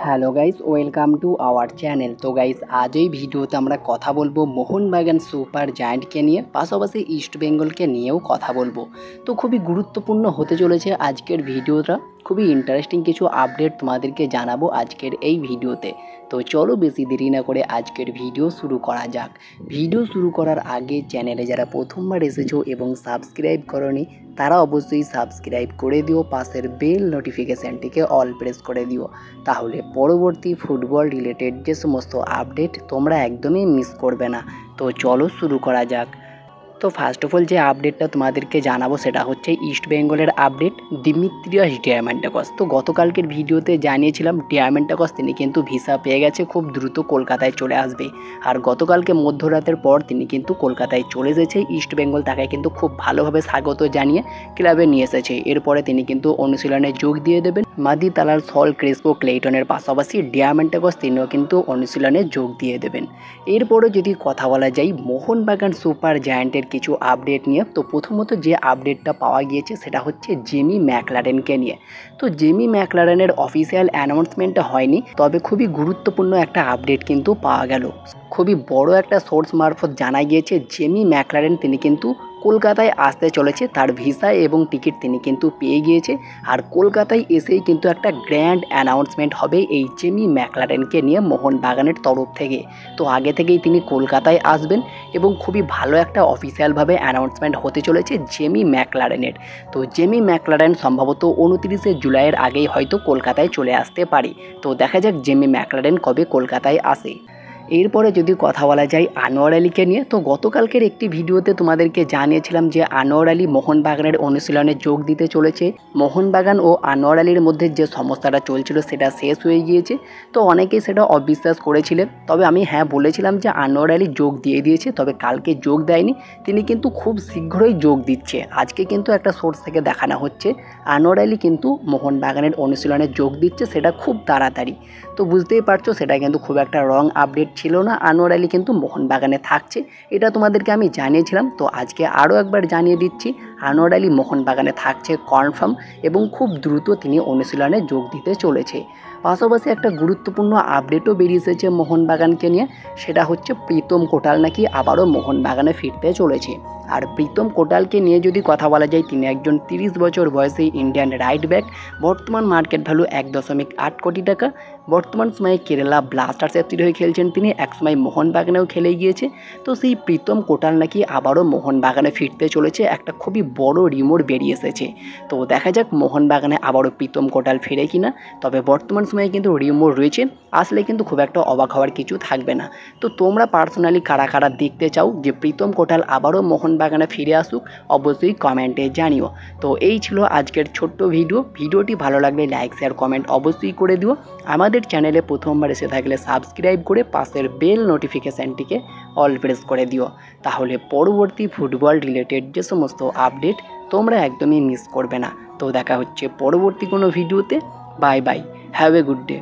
Hello guys, welcome to our channel. তো guys, আজ এই ভিডিওতে আমরা কথা বলবো মোহনবাগান সুপার জায়ান্টকে নিয়ে, পাশাপাশি ইস্ট বেঙ্গলকে নিয়েও কথা বলবো। তো খুবই গুরুত্বপূর্ণ হতে চলেছে আজকের ভিডিওটা। খুবই ইন্টারেস্টিং কিছু আপডেট তোমাদেরকে জানাবো আজকের এই ভিডিওতে। তো চলো বেশি দেরি না করে আজকের ভিডিও শুরু করা যাক। ভিডিও শুরু করার আগে চ্যানেলে যারা প্রথমবার এসেছো এবং সাবস্ক্রাইব করোনি, তারা অবশ্যই সাবস্ক্রাইব করে দিও, পাশের বেল নোটিফিকেশানটিকে অল প্রেস করে দিও। তাহলে পরবর্তী ফুটবল রিলেটেড যে সমস্ত আপডেট তোমরা একদমই মিস করবে না। তো চলো শুরু করা যাক। তো ফার্স্ট অফ অল যে আপডেটটা তোমাদেরকে জানাবো সেটা হচ্ছে ইস্ট বেঙ্গলের আপডেট, দিমিত্রিয়াস ডিয়ামান্টাকস। তো গতকালকের ভিডিওতে জানিয়েছিলাম ডিয়ামান্টাকস তিনি কিন্তু ভিসা পেয়ে গেছে, খুব দ্রুত কলকাতায় চলে আসবে। আর গতকালকে মধ্যরাতের পর তিনি কিন্তু কলকাতায় চলে এসেছে। ইস্ট বেঙ্গল তাকে কিন্তু খুব ভালোভাবে স্বাগত জানিয়ে ক্লাবে নিয়ে এসেছে। এরপরে তিনি কিন্তু অনুশীলনে যোগ দিয়ে দেবেন। মাদি তালার সল ক্রেসপো ক্লেইটনের পাশাপাশি ডিয়ামান্টাকস তিনিও কিন্তু অনুশীলনে যোগ দিয়ে দেবেন। এরপরে যদি কথা বলা যায় মোহনবাগান সুপার জায়ান্টের কিছু আপডেট নিয়ে, তো প্রথমত যে আপডেটটা পাওয়া গিয়েছে সেটা হচ্ছে জেমি ম্যাকলারেনকে নিয়ে। তো জেমি ম্যাকলারেনের অফিসিয়াল অ্যানাউন্সমেন্টটা হয়নি, তবে খুবই গুরুত্বপূর্ণ একটা আপডেট কিন্তু পাওয়া গেল। খুবই বড় একটা সোর্স মারফত জানা গিয়েছে জেমি ম্যাকলারেন তিনি কিন্তু কলকাতায় আসতে চলেছে। তার ভিসা এবং টিকিট তিনি কিন্তু পেয়ে গিয়েছে। আর কলকাতায় এসেই কিন্তু একটা গ্র্যান্ড অ্যানাউন্সমেন্ট হবে এই জেমি ম্যাকলারেনকে নিয়ে মোহনবাগানের তরফ থেকে। তো আগে থেকেই তিনি কলকাতায় আসবেন এবং খুবই ভালো একটা অফিসিয়ালভাবে অ্যানাউন্সমেন্ট হতে চলেছে জেমি ম্যাকলারেনের। তো জেমি ম্যাকলারেন সম্ভবত 29শে জুলাইয়ের আগেই হয়তো কলকাতায় চলে আসতে পারে। তো দেখা যাক জেমি ম্যাকলারেন কবে কলকাতায় আসে। এরপরে যদি কথা বলা যায় আনোয়ার আলীকে নিয়ে, তো গতকালকের একটি ভিডিওতে তোমাদেরকে জানিয়েছিলাম যে আনোয়ার আলী মোহনবাগানের অনুশীলনে যোগ দিতে চলেছে। মোহনবাগান ও আনোয়ার আলীর মধ্যে যে সমস্যাটা চলছিল সেটা শেষ হয়ে গিয়েছে। তো অনেকেই সেটা অবিশ্বাস করেছিলেন, তবে আমি বলেছিলাম যে আনোয়ার আলী যোগ দিয়ে দিয়েছে, তবে কালকে যোগ দেয়নি, তিনি কিন্তু খুব শীঘ্রই যোগ দিচ্ছে। আজকে কিন্তু একটা সোর্স থেকে দেখানো হচ্ছে আনোয়ার আলী কিন্তু মোহনবাগানের অনুশীলনে যোগ দিচ্ছে, সেটা খুব তাড়াতাড়ি। তো বুঝতেই পারছো সেটা কিন্তু খুব একটা রং আপডেট ছিল না। আনোয়ার আলী কিন্তু মোহনবাগানে থাকছে, এটা তোমাদেরকে আমি জানিয়েছিলাম। তো আজকে আরও একবার জানিয়ে দিচ্ছি, আনোয়ার আলী মোহনবাগানে থাকছে কনফার্ম, এবং খুব দ্রুত তিনি অনুশীলনে যোগ দিতে চলেছে। পাশাপাশি একটা গুরুত্বপূর্ণ আপডেটও বেরিয়ে এসেছে মোহনবাগানকে নিয়ে, সেটা হচ্ছে প্রীতম কোটাল নাকি আবারও মোহনবাগানে ফিরতে চলেছে। আর প্রীতম কোটালকে নিয়ে যদি কথা বলা যায়, তিনি একজন 30 বছর বয়সী ইন্ডিয়ান রাইট ব্যাক। বর্তমান মার্কেট ভ্যালু 1.8 কোটি টাকা। বর্তমান সময়ে কেরালা ব্লাস্টার্স এফসির হয়ে খেলছেন তিনি, একসময় মোহনবাগানেও খেলে গিয়েছে। তো সেই প্রীতম কোটাল নাকি আবারও মোহনবাগানে ফিরতে চলেছে, একটা খুবই বড় রিমোট বেরিয়ে এসেছে। তো দেখা যাক মোহনবাগানে আবারও প্রীতম কোটাল ফিরে কিনা। তবে বর্তমান সময়ে কিন্তু রিমোট রয়েছে, আসলে কিন্তু খুব একটা অবাক হওয়ার কিছু থাকবে না। তো তোমরা পার্সোনালি কারা কারা দেখতে চাও যে প্রীতম কোটাল আবারও মোহনবাগানে ফিরে আসুক, অবশ্যই কমেন্টে জানিও। তো এই ছিল আজকের ছোট্ট ভিডিওটি ভালো লাগলে লাইক শেয়ার কমেন্ট অবশ্যই করে দিও। আমাদের চ্যানেলে প্রথমবার এসে থাকলে সাবস্ক্রাইব করে পাশের বেল নোটিফিকেশানটিকে অল প্রেস করে দিও। তাহলে পরবর্তী ফুটবল রিলেটেড যে সমস্ত আপডেট তোমরা একদমই মিস করবে না। তো দেখা হচ্ছে পরবর্তী কোনো ভিডিওতে। Bye bye, have a good day.